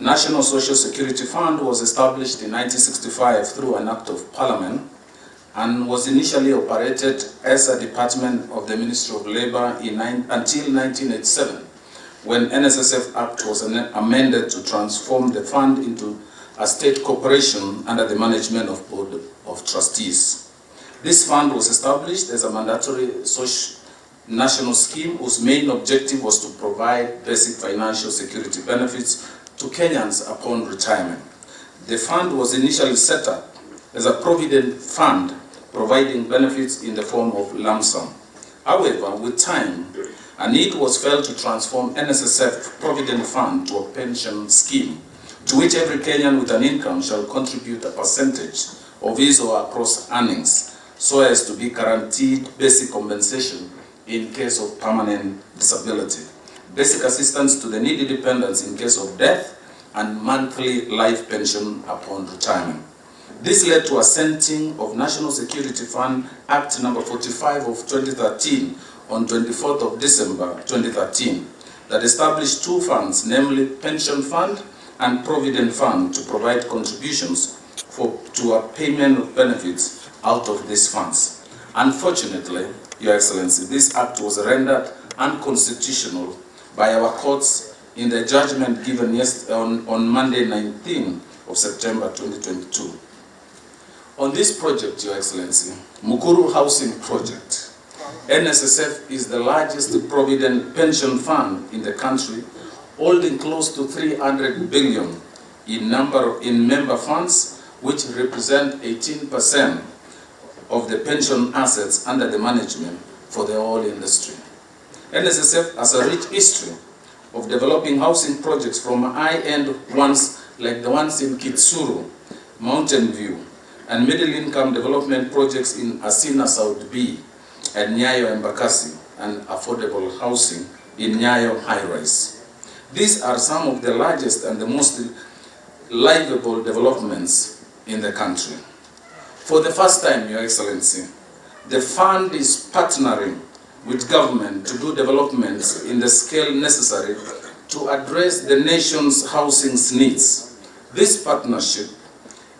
National Social Security Fund was established in 1965 through an Act of Parliament and was initially operated as a department of the Ministry of Labour until 1987, when NSSF Act was amended to transform the fund into a state corporation under the management of Board of Trustees. This fund was established as a mandatory social national scheme whose main objective was to provide basic financial security benefits to Kenyans upon retirement. The fund was initially set up as a provident fund providing benefits in the form of lump sum. However, with time, a need was felt to transform NSSF Provident Fund to a pension scheme, to which every Kenyan with an income shall contribute a percentage of his or her gross earnings, so as to be guaranteed basic compensation in case of permanent disability, basic assistance to the needy dependents in case of death, and monthly life pension upon retirement. This led to a assenting of National Security Fund Act number 45 of 2013 on 24th of December 2013 that established two funds, namely Pension Fund and Provident Fund, to provide contributions to a payment of benefits out of these funds. Unfortunately, Your Excellency, this act was rendered unconstitutional by our courts in the judgment given on Monday 19th of September 2022. On this project, Your Excellency, Mukuru Housing Project, NSSF is the largest provident pension fund in the country, holding close to 300 billion in member funds, which represent 18% of the pension assets under the management for the whole industry. NSSF has a rich history of developing housing projects from high-end ones like the ones in Kitsuru, Mountain View, and middle-income development projects in Asina South B and Nyayo Embakasi, and affordable housing in Nyayo High-Rise. These are some of the largest and the most livable developments in the country. For the first time, Your Excellency, the fund is partnering with government to do developments in the scale necessary to address the nation's housing needs. This partnership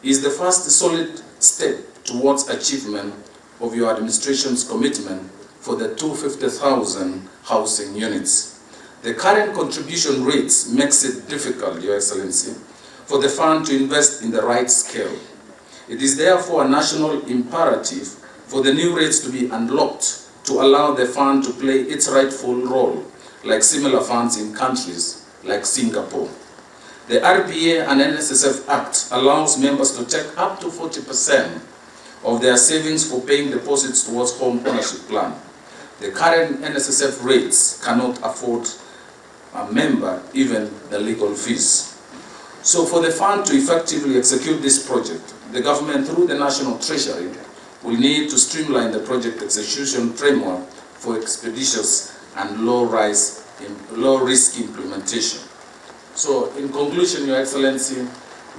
is the first solid step towards achievement of your administration's commitment for the 250,000 housing units. The current contribution rates makes it difficult, Your Excellency, for the fund to invest in the right scale. It is therefore a national imperative for the new rates to be unlocked to allow the fund to play its rightful role, like similar funds in countries like Singapore. The RPA and NSSF Act allows members to take up to 40% of their savings for paying deposits towards home ownership plan. The current NSSF rates cannot afford a member even the legal fees. So for the fund to effectively execute this project, the government through the National Treasury will need to streamline the project execution framework for expeditious and low-risk implementation. So in conclusion, Your Excellency,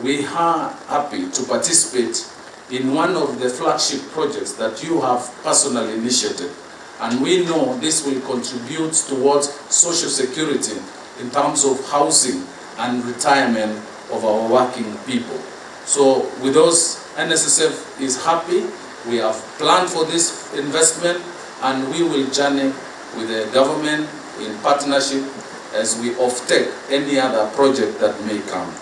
we are happy to participate in one of the flagship projects that you have personally initiated. And we know this will contribute towards social security in terms of housing and retirement of our working people. So with those, NSSF is happy. We have planned for this investment, and we will journey with the government in partnership as we offtake any other project that may come.